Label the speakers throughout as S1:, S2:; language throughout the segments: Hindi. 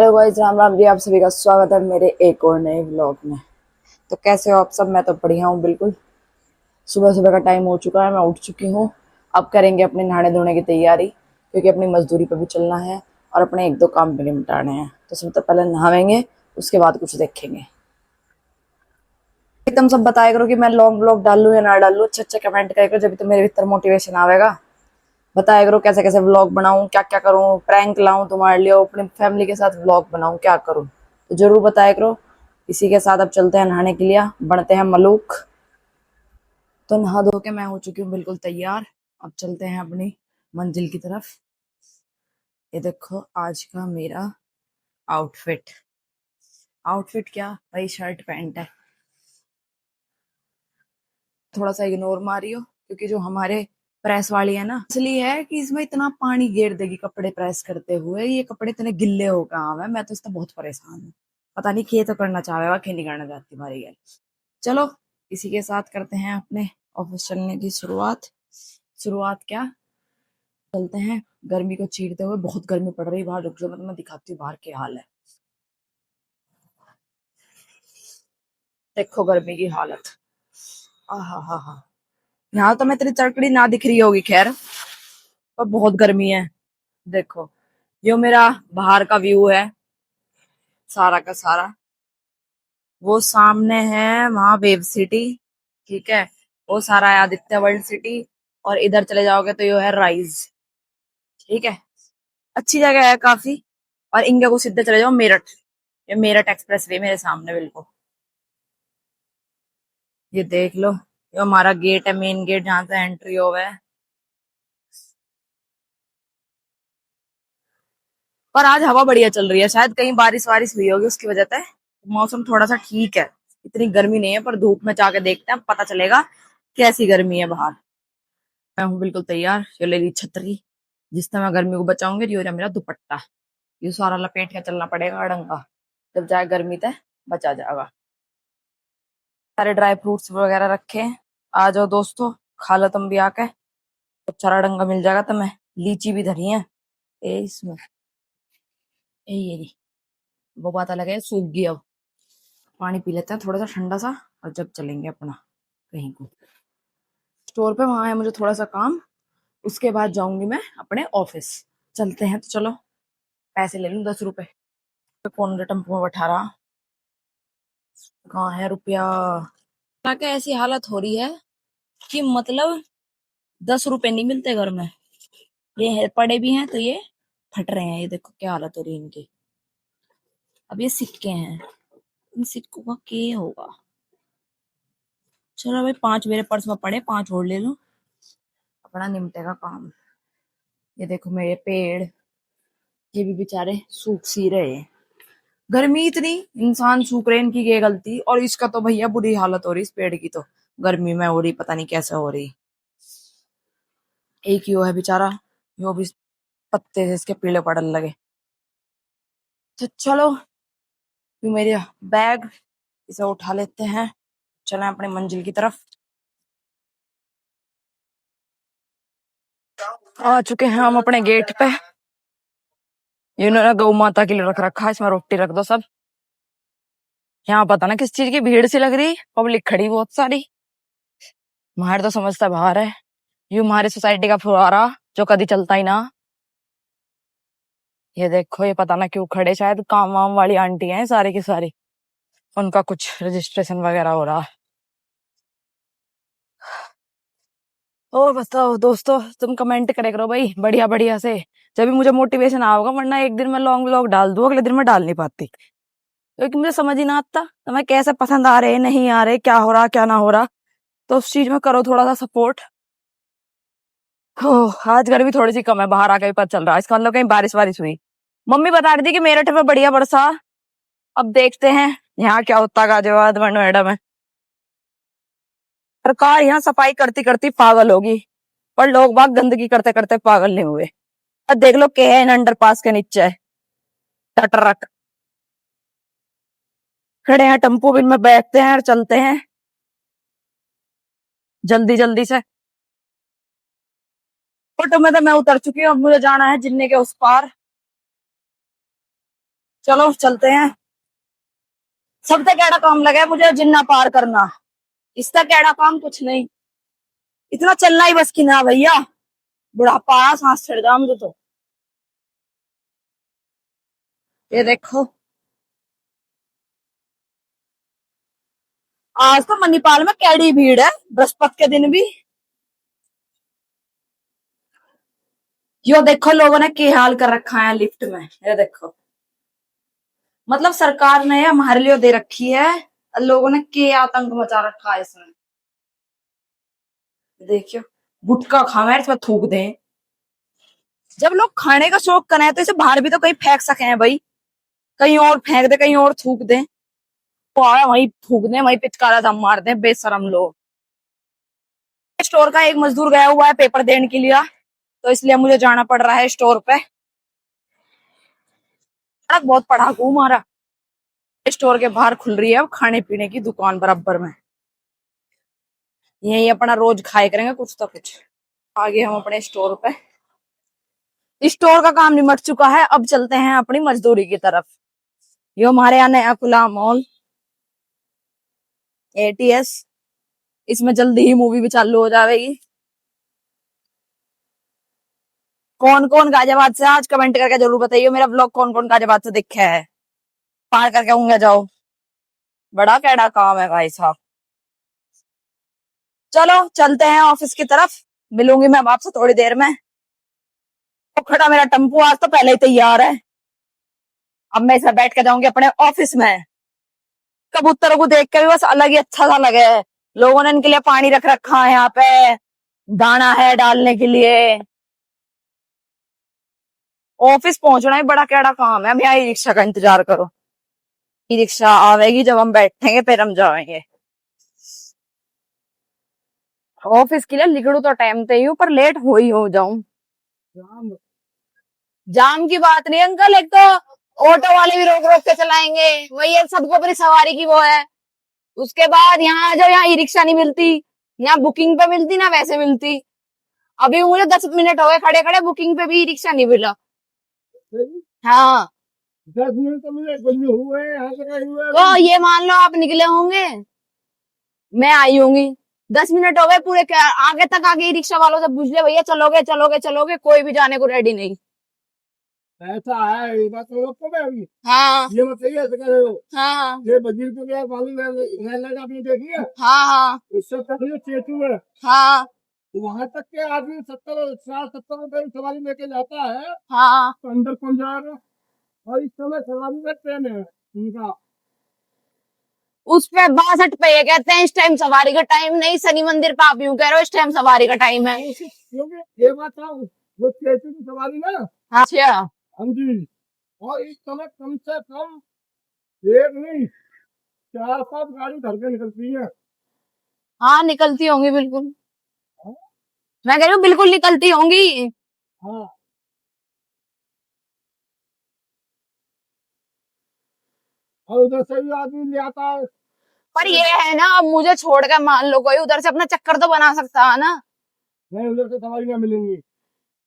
S1: Hello guys, Ram Ram ji. आप सभी का स्वागत है मेरे एक और नए व्लॉग में। तो कैसे हो आप सब? मैं तो बढ़िया हूँ बिल्कुल। सुबह सुबह का टाइम हो चुका है, मैं उठ चुकी हूँ। अब करेंगे अपने नहाने धोने की तैयारी, क्योंकि अपनी मजदूरी पर भी चलना है और अपने एक दो काम भी निपटाने हैं। तो सबसे पहले नहावेंगे, उसके बाद कुछ देखेंगे। तुम सब बताया करो कि मैं लॉन्ग व्लॉग डालूं या ना डालूं। अच्छा अच्छा कमेंट करेगा, जब तो मेरे भीतर मोटिवेशन आवेगा। बताया करो कैसे कैसे व्लॉग बनाऊं, क्या क्या करूं, प्रैंक लाऊं तुम्हारे लिए, अपनी फैमिली के साथ व्लॉग बनाऊं, क्या करूं तो जरूर बताया करो। इसी के साथ अब चलते हैं नहाने के लिए, बढ़ते हैं मलूक। तो नहा धो के मैं हो चुकी हूँ बिल्कुल तैयार। अब चलते हैं अपनी मंजिल की तरफ। ये देखो आज का मेरा आउटफिट। आउटफिट क्या भाई, शर्ट पैंट है। थोड़ा सा इग्नोर मारियो, क्योंकि जो हमारे प्रेस वाली है ना, इसलिए है कि इसमें इतना पानी घेर देगी कपड़े प्रेस करते हुए। ये कपड़े इतने गिल्ले हो गए हैं, मैं तो इससे बहुत परेशान हूँ। पता नहीं खे तो करना चाहेगा खे नहीं करना चाहती हमारी गैल। चलो, इसी के साथ करते हैं अपने ऑफिस चलने की शुरुआत। शुरुआत क्या, चलते हैं। गर्मी को चीरते हुए, बहुत गर्मी पड़ रही है बाहर। रुक जाओ, मैं तुम्हें दिखाती हूँ बाहर क्या हाल है। देखो गर्मी की हालत। आहा हा हा। यहाँ तो मैं तेरी चड़कड़ी ना दिख रही होगी खैर, पर बहुत गर्मी है। देखो, यो मेरा बाहर का व्यू है, सारा का सारा। वो सामने है वहां वेव सिटी, ठीक है। वो सारा है आदित्य वर्ल्ड सिटी। और इधर चले जाओगे तो यो है राइज, ठीक है। अच्छी जगह है काफी। और इंडिया को सीधे चले जाओ मेरठ। ये मेरठ एक्सप्रेस वे मेरे सामने बिल्कुल। ये देख लो, ये हमारा गेट है, मेन गेट जहां से एंट्री हो है। पर आज हवा बढ़िया चल रही है, शायद कहीं बारिश वारिश हुई होगी उसकी वजह से मौसम थोड़ा सा ठीक है। इतनी गर्मी नहीं है, पर धूप में जाके देखते हैं, पता चलेगा कैसी गर्मी है बाहर। मैं हूँ बिल्कुल तैयार। ये ले ली छतरी, जिससे मैं गर्मी को बचाऊंगी। ये हो रहा मेरा दुपट्टा। ये सारा लपेट के चलना पड़ेगा अड़ंगा, जब जाए गर्मी तक बचा जाएगा। सारे ड्राई फ्रूट्स वगैरह रखे हैं। आ जाओ दोस्तों, खा लो तुम भी आके। जब सारा अड़ंगा मिल जाएगा तो मैं, लीची भी धरी है ए इसमें। ये नहीं, वो बात अलग है, सूख गई अब। पानी पी लेते हैं थोड़ा सा ठंडा सा, और जब चलेंगे अपना कहीं को स्टोर पे। वहां है मुझे थोड़ा सा काम, उसके बाद जाऊंगी मैं अपने ऑफिस। चलते हैं तो चलो। पैसे ले लूं 10 रुपए। तो कौन टेम्पो में बैठा रहा, कहाँ है रुपया। क्या ऐसी हालत हो रही है कि मतलब 10 रुपए नहीं मिलते घर में। ये है, पड़े भी हैं तो ये फट रहे हैं। ये देखो क्या हालत हो रही है इनकी। अब ये सिक्के हैं, इन सिक्कों का क्या होगा। चलो भाई, 5 मेरे पर्स में पड़े, 5 और ले लो, अपना निमटेगा काम। ये देखो मेरे पेड़, ये भी बेचारे सूख सी रहे हैं। गर्मी इतनी, इंसान सूख रहे, इनकी ये गलती। और इसका तो भैया बुरी हालत हो रही, इस पेड़ की तो गर्मी में हो रही, पता नहीं कैसे हो रही। एक ही वो है बेचारा, जो भी पत्ते से इसके पीले पड़ने लगे। तो चलो, ये मेरे बैग, इसे उठा लेते हैं, चलें अपने मंजिल की तरफ। आ चुके हैं हम अपने गेट पे। इन्होंने गौ माता के लिए रख रखा है, इसमें रोटी रख दो सब। यहाँ पता ना किस चीज की भीड़ सी लग रही, पब्लिक खड़ी बहुत सारी। हमारे तो समझता बाहर है। ये हमारी सोसाइटी का फुहारा, जो कभी चलता ही ना। ये देखो, ये पता ना क्यों खड़े, शायद काम वाम वाली आंटी हैं सारी की सारी, उनका कुछ रजिस्ट्रेशन वगैरह हो रहा। और बताओ दोस्तों, तुम कमेंट करे करो भाई बढ़िया बढ़िया से, जब भी मुझे मोटिवेशन आओगा। वरना एक दिन मैं लॉन्ग व्लॉग डाल दूं, अगले दिन मैं डाल नहीं पाती, क्योंकि मुझे समझ ही ना आता तुम्हें कैसे पसंद आ रहे नहीं आ रहे, क्या हो रहा क्या ना हो रहा। तो उस चीज में करो थोड़ा सा सपोर्ट। आज गर्मी थोड़ी सी कम है, बाहर आके भी पता चल रहा है, इसका मतलब कहीं बारिश वारिश हुई। मम्मी बता रही थी कि मेरठ में बढ़िया बरसा। अब देखते हैं यहाँ क्या होता, गाजियाबाद में नोएडा में। सरकार यहाँ सफाई करती करती पागल होगी, पर लोग बाग गंदगी करते करते पागल नहीं हुए। अब देख लो क्या है इन अंडरपास के नीचे, टटरक खड़े हैं टेम्पो, इनमें बैठते हैं और चलते हैं जल्दी जल्दी से। ऑटो में तो मैं उतर चुकी हूँ, अब मुझे जाना है जिन्ने के उस पार। चलो चलते हैं। सब तक केड़ा काम लगा है मुझे जिन्ना पार करना, इसका केड़ा काम कुछ नहीं। इतना चलना ही बस की ना भैया, बुढ़ापा आया सांस चढ़ गया मुझे तो। ये देखो, आज तो मणिपाल में कैडी भीड़ है बृहस्पति के दिन भी। यो देखो लोगों ने क्या हाल कर रखा है लिफ्ट में, ये देखो। मतलब सरकार ने हमारे लिए दे रखी है, लोगों ने क्या आतंक मचा रखा है इसमें। देखियो, गुटखा खावे इसमें थूक दे। जब लोग खाने का शौक करें तो इसे बाहर भी तो कहीं फेंक सके हैं भाई, कहीं और फेंक दे, कहीं और थूक दे। तो आया वहीं थूक दे, वहीं पिचकारा दम मार दे बेशरम लोग। स्टोर का एक मजदूर गया हुआ है पेपर देने के लिए, तो इसलिए मुझे जाना पड़ रहा है स्टोर पे। सड़क बहुत पढ़ाकू हमारा। स्टोर के बाहर खुल रही है अब खाने पीने की दुकान बराबर में, यही अपना रोज खाए करेंगे कुछ तो कुछ। आगे हम अपने स्टोर पे। स्टोर का काम निमट चुका है, अब चलते हैं अपनी मजदूरी की तरफ। ये हमारे यहाँ नया खुला मॉल एटीएस, इसमें जल्दी ही मूवी भी चालू हो जाएगी। कौन कौन गाजियाबाद से आज कमेंट करके जरूर बताइए, मेरा ब्लॉग कौन कौन गाजियाबाद से देखा है, पार करके होंगे जाओ। बड़ा कैडा काम है भाई साहब। चलो चलते हैं ऑफिस की तरफ, मिलूंगी मैं आपसे थोड़ी देर में। तो खड़ा मेरा टेम्पो आज तो पहले ही तैयार है, अब मैं इसमें बैठ के जाऊंगी अपने ऑफिस में। कबूतरों को देख के भी बस अलग ही अच्छा सा लगे। लोगों ने इनके लिए पानी रख रखा है यहाँ पे, दाना है डालने के लिए। ऑफिस पहुंचना ही बड़ा कैडा काम है, अब यहाँ ई रिक्शा का इंतजार करो। ई रिक्शा आवेगी जब हम बैठेंगे फिर हम जाएंगे ऑफिस के लिए। निकलू तो टाइम पे ही हूँ पर लेट हो जाऊं। जाम की बात नहीं अंकल, एक तो ऑटो वाले भी रोक रोक के चलाएंगे, वही है सबको अपनी सवारी की वो है। उसके बाद यहाँ जो यहाँ ई रिक्शा नहीं मिलती, यहाँ बुकिंग पे मिलती ना वैसे मिलती। अभी मुझे 10 मिनट हो गए खड़े खड़े, बुकिंग पे भी ई रिक्शा नहीं मिला। हाँ
S2: 10 मिनट तो मुझे बंद हुए यहाँ से हुए।
S1: तो ये मान लो आप निकले होंगे, मैं आई होंगी। 10 मिनट हो गए पूरे, क्या आगे तक आगे ई रिक्शा वालों से पूछ ले भैया चलोगे चलोगे चलोगे, कोई भी जाने को रेडी नहीं।
S2: ऐसा है ये बात तो आपको मैं अभी
S1: हाँ
S2: ये मत कहिए ऐसे कह रहे हो।
S1: हाँ
S2: ये बजीर को क्या मालूम है रेल आपने देखी है।
S1: हाँ हाँ
S2: इससे तक ये चेतू है,
S1: हाँ
S2: वहां तक के आदमी 70 रुपए की सवारी लेके जाता है
S1: हाँ।
S2: तो अंदर कौन जा रहा है। और इस समय सवारी में ट्रेन है उनका।
S1: उस पे 62 पे ये कहते हैं इस टाइम सवारी का टाइम नहीं, शनि मंदिर पे आप यूं कह रहे हो इस टाइम सवारी का टाइम है।
S2: क्योंकि ये बात था वो चेतू की सवारी ना।
S1: अच्छा
S2: हाँ जी, और इस समय कम से कम एक नहीं 4-5 गाड़ी धर के निकलती है।
S1: हाँ निकलती होंगी बिल्कुल,
S2: हाँ
S1: मैं कह रही हूँ बिल्कुल निकलती होंगी।
S2: हाँ। और उधर से भी आदमी ले आता है।
S1: पर ये है ना, अब मुझे छोड़ कर मान लो कोई उधर से अपना चक्कर तो बना सकता है ना।
S2: नहीं उधर से सवारियां मिलेंगी।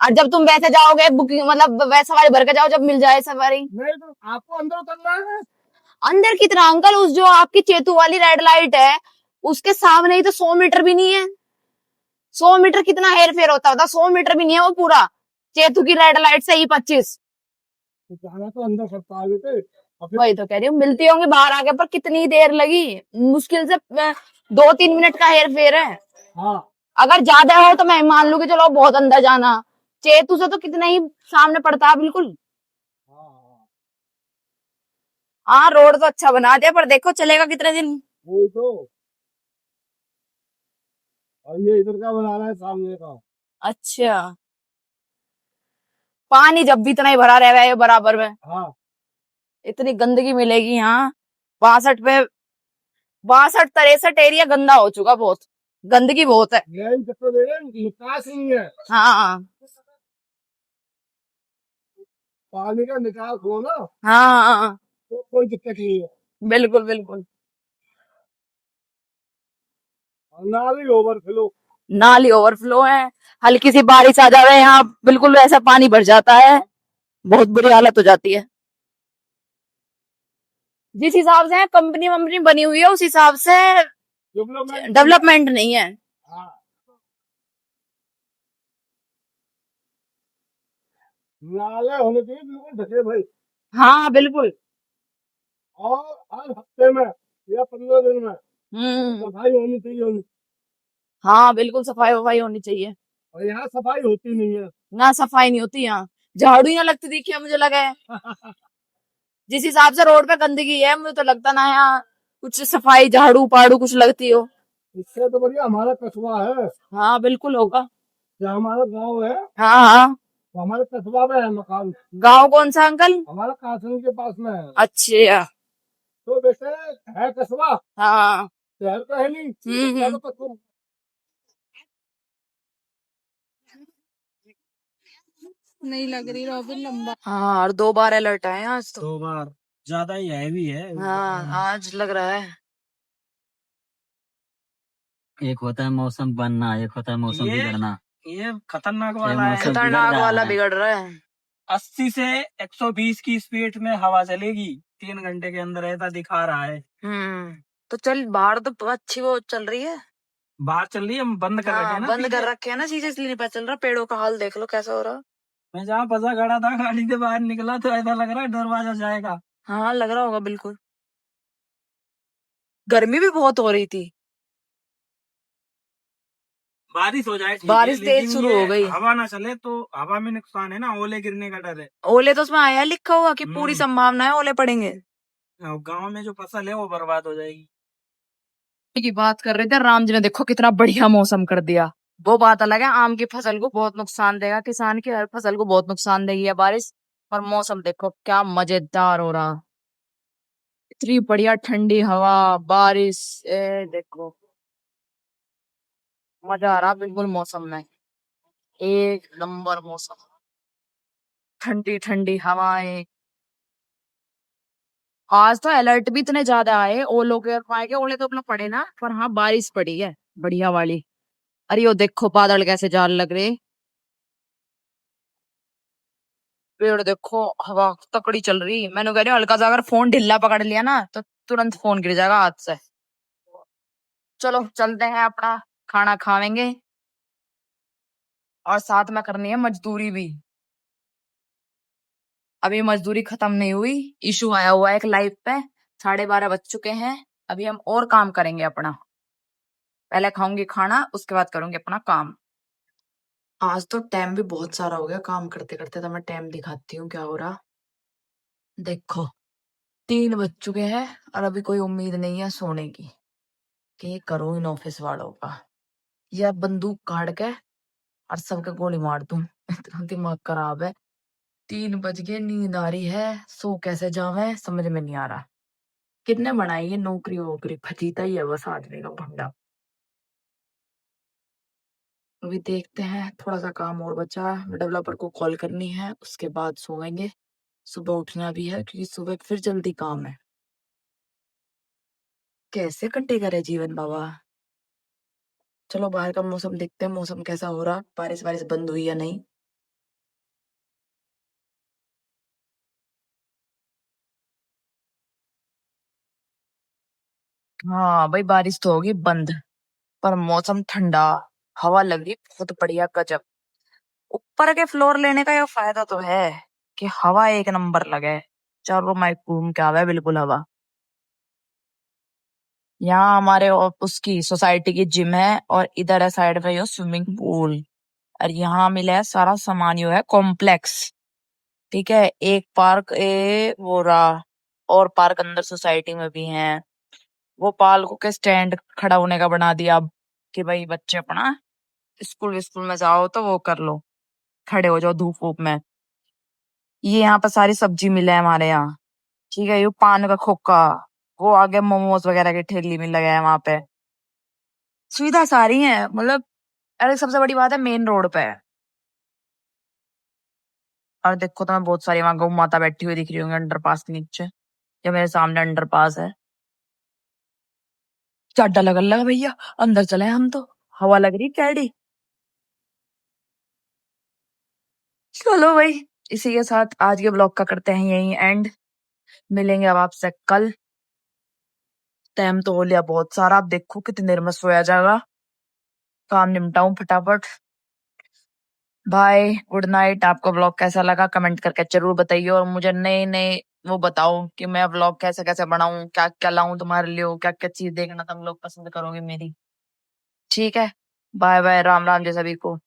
S1: और जब तुम वैसे जाओगे बुकिंग मतलब वैसे सवारी भर के जाओ जब मिल जाए सवारी।
S2: नहीं तो आपको अंदर उतरना है।
S1: अंदर कितना अंकल, उस जो आपकी चेतू वाली रेड लाइट है उसके सामने ही तो 100 मीटर भी नहीं है। 100 मीटर कितना हेर फेर होता 100 मीटर भी नहीं है वो पूरा, चेतू की रेड लाइट से ही 25।
S2: तो जाना तो अंदर सकता है बेटे।
S1: वही तो कह रही हूँ मिलती होंगी बाहर आके, पर कितनी देर लगी, मुश्किल से 2-3 मिनट का हेर फेर है।
S2: हाँ
S1: अगर ज्यादा हो तो मैं मान लू कि चलो बहुत अंदर जाना, चेतू से तो कितना ही सामने पड़ता है बिल्कुल।
S2: हाँ हाँ
S1: हाँ रोड तो अच्छा बना दिया पर देखो चलेगा कितने दिन।
S2: वही तो। और ये इधर का बना रहा है सामने का।
S1: अच्छा, पानी जब भी इतना ही भरा रहेगा ये बराबर में,
S2: हाँ
S1: इतनी गंदगी मिलेगी यहाँ। 62 पे 62-63 एरिया गंदा हो चुका, बहुत गंदगी बहुत है।
S2: यही चक्कर दे रहे हैं, निकास नहीं है।
S1: हाँ
S2: पानी का निकास हो ना
S1: हाँ
S2: तो कोई दिक्कत नहीं है।
S1: बिल्कुल बिल्कुल।
S2: और नाली ओवरफ्लो।
S1: नाली ओवरफ्लो है, हल्की सी बारिश आ जावे यहाँ बिल्कुल वैसा पानी भर जाता है, बहुत बुरी हालत हो जाती है। जिस हिसाब से कंपनी वंपनी बनी हुई है उस हिसाब से
S2: डेवलपमेंट
S1: डेवलपमेंट नहीं है।
S2: हाँ नाले होने चाहिए बिल्कुल ढके भाई।
S1: हाँ बिल्कुल।
S2: और हर हफ्ते में या 15 दिन में
S1: हम्म।
S2: सफाई होनी चाहिए।
S1: हाँ बिल्कुल, सफाई वफाई होनी चाहिए।
S2: और यहाँ सफाई होती नहीं है।
S1: ना सफाई नहीं होती यहाँ, झाड़ू ही ना लगती देखिए मुझे लगा है। जिस हिसाब से रोड पे गंदगी है मुझे तो लगता ना यहाँ कुछ सफाई झाड़ू पाड़ू कुछ लगती हो।
S2: इससे तो बढ़िया हमारा कस्बा है।
S1: हाँ बिल्कुल होगा।
S2: जो हमारा गांव है
S1: हाँ हाँ।
S2: तो हमारे कस्बा में है मकान।
S1: गांव कौन सा अंकल?
S2: हमारा कासन के पास में है।
S1: अच्छा।
S2: तो वैसे है कस्बा,
S1: हाँ।
S2: शहर तो है नहीं, इतना
S1: हम्म।
S2: तो कस्बा।
S1: नहीं लग रही रॉबिन लंबा। हाँ, और 2 बार अलर्ट आए हैं आज तो।
S2: 2 बार ज्यादा ही है भी है।
S1: हाँ आज लग रहा है।
S3: एक होता है मौसम बनना, एक होता है मौसम बिगड़ना।
S2: ये खतरनाक
S3: ये
S2: वाला है।
S3: मौसम बिगड़
S1: खतरनाक
S3: रहा
S1: वाला
S3: है।
S1: बिगड़ रहा है।
S2: 80 से 120 की स्पीड में हवा चलेगी 3 घंटे के अंदर, ऐसा दिखा रहा है।
S1: तो चल बाहर तो अच्छी वो चल रही है।
S2: बाहर चल रही है, हम बंद कर रखे हैं
S1: हाँ
S2: ना
S1: बंद कर
S2: पीछे।
S1: रखे हैं ना चीजें, इसलिए नहीं पता चल रहा। पेड़ों का हाल देख लो कैसा हो रहा।
S2: मैं जहाँ फंसा खड़ा था गाड़ी से बाहर निकला तो ऐसा लग रहा है दरवाजा जाएगा।
S1: हाँ लग रहा होगा बिल्कुल। गर्मी भी बहुत हो रही थी।
S2: बारिश हो जाए ठीक है,
S1: बारिश तेज
S2: लेकिन
S1: शुरू
S2: ये
S1: हो गई।
S2: हवा ना चले तो हवा में नुकसान है ना, ओले गिरने का डर है।
S1: ओले तो उसमें आया है लिखा हुआ कि पूरी संभावना है ओले पड़ेंगे।
S2: गांव में जो फसल है वो बर्बाद हो जाएगी।
S1: की बात कर रहे थे, राम जी ने देखो कितना बढ़िया मौसम कर दिया। वो बात अलग है, आम की फसल को बहुत नुकसान देगा, किसान की हर फसल को बहुत नुकसान देगी ये बारिश। और मौसम देखो क्या मजेदार हो रहा, इतनी बढ़िया ठंडी हवा, बारिश। देखो मजा आ रहा बिल्कुल मौसम में, एक नंबर मौसम, ठंडी ठंडी हवाएं। आज तो अलर्ट भी इतने ज्यादा आए ओलों के और पाए के, ओले तो अपना पड़े ना, पर हाँ बारिश पड़ी है बढ़िया वाली। अरे वो देखो बादल कैसे जाल लग रहे, पेड़ देखो, हवा तकड़ी चल रही। मैंने कह रही हूँ हल्का सा अगर फोन ढिल्ला पकड़ लिया ना तो तुरंत फोन गिर जाएगा हाथ से। चलो चलते हैं, अपना खाना खावेंगे और साथ में करनी है मजदूरी भी। अभी मजदूरी खत्म नहीं हुई, इशू आया हुआ है एक लाइव पे। 12:30 बज चुके हैं, अभी हम और काम करेंगे अपना। पहले खाऊंगी खाना, उसके बाद करूंगी अपना काम। आज तो टाइम भी बहुत सारा हो गया काम करते करते, तो मैं टाइम दिखाती हूँ क्या हो रहा। देखो 3 बज चुके हैं और अभी कोई उम्मीद नहीं है सोने की कि करो इन ऑफिस वालों का, या बंदूक काट के और सबके गोली मार दूं। इतना दिमाग खराब है। 3 बज गए, नींद आ रही है, सो कैसे जावे समझ में नहीं आ रहा। कितने बनाई ये नौकरी वोकरी, फजीता ही है बस आदमी का भंडा। अभी देखते हैं, थोड़ा सा काम और बचा, डेवलपर को कॉल करनी है, उसके बाद सोएंगे। सुबह उठना भी है क्योंकि सुबह फिर जल्दी काम है। कैसे कटेगा रे जीवन बाबा। चलो बाहर का मौसम देखते हैं, मौसम कैसा हो रहा, बारिश वारिश बंद हुई या नहीं। हाँ भाई बारिश तो होगी बंद, पर मौसम ठंडा, हवा लग रही बहुत बढ़िया गजब। ऊपर के फ्लोर लेने का ये फायदा तो है कि हवा एक नंबर लगे, चारों माइक घूम के आवे बिल्कुल हवा। यहाँ हमारे उसकी सोसाइटी की जिम है और इधर है साइड में यो स्विमिंग पूल। और यहाँ मिला है सारा सामान, यो है कॉम्प्लेक्स। ठीक है, एक पार्क वो रहा, और पार्क अंदर सोसाइटी में भी है। वो पार्क के स्टैंड खड़ा होने का बना दिया अब, कि भाई बच्चे अपना स्कूल स्कूल में जाओ तो वो कर लो, खड़े हो जाओ धूप वूप में। ये यहाँ पर सारी सब्जी मिले है हमारे यहाँ। ठीक है, ये पान का खोखा, वो आगे मोमोज वगैरह की ठेली मिल लगा है वहां पे। सुविधा सारी है मतलब। अरे सबसे बड़ी बात है मेन रोड पे है। और देखो तुम्हें बहुत सारी वहां गौ माता बैठी हुई दिख रही होंगी अंडरपास के नीचे, या मेरे सामने अंडरपास है। चाटा लगन लगा भैया, अंदर चले हम तो, हवा लग रही कैडी। चलो भाई, इसी के साथ आज के ब्लॉग का करते हैं यही एंड। मिलेंगे अब आपसे कल। टाइम तो हो लिया बहुत सारा, अब देखो कितनी देर में सोया जाएगा। काम निपटाऊं फटाफट। Bye, good night. आपको व्लॉग कैसा लगा कमेंट करके जरूर बताइए, और मुझे नए नए वो बताओ कि मैं व्लॉग कैसे कैसे बनाऊं, क्या क्या लाऊं तुम्हारे लिए, क्या क्या चीज देखना तुम लोग पसंद करोगे मेरी। ठीक है, बाय बाय, राम राम जी सभी को।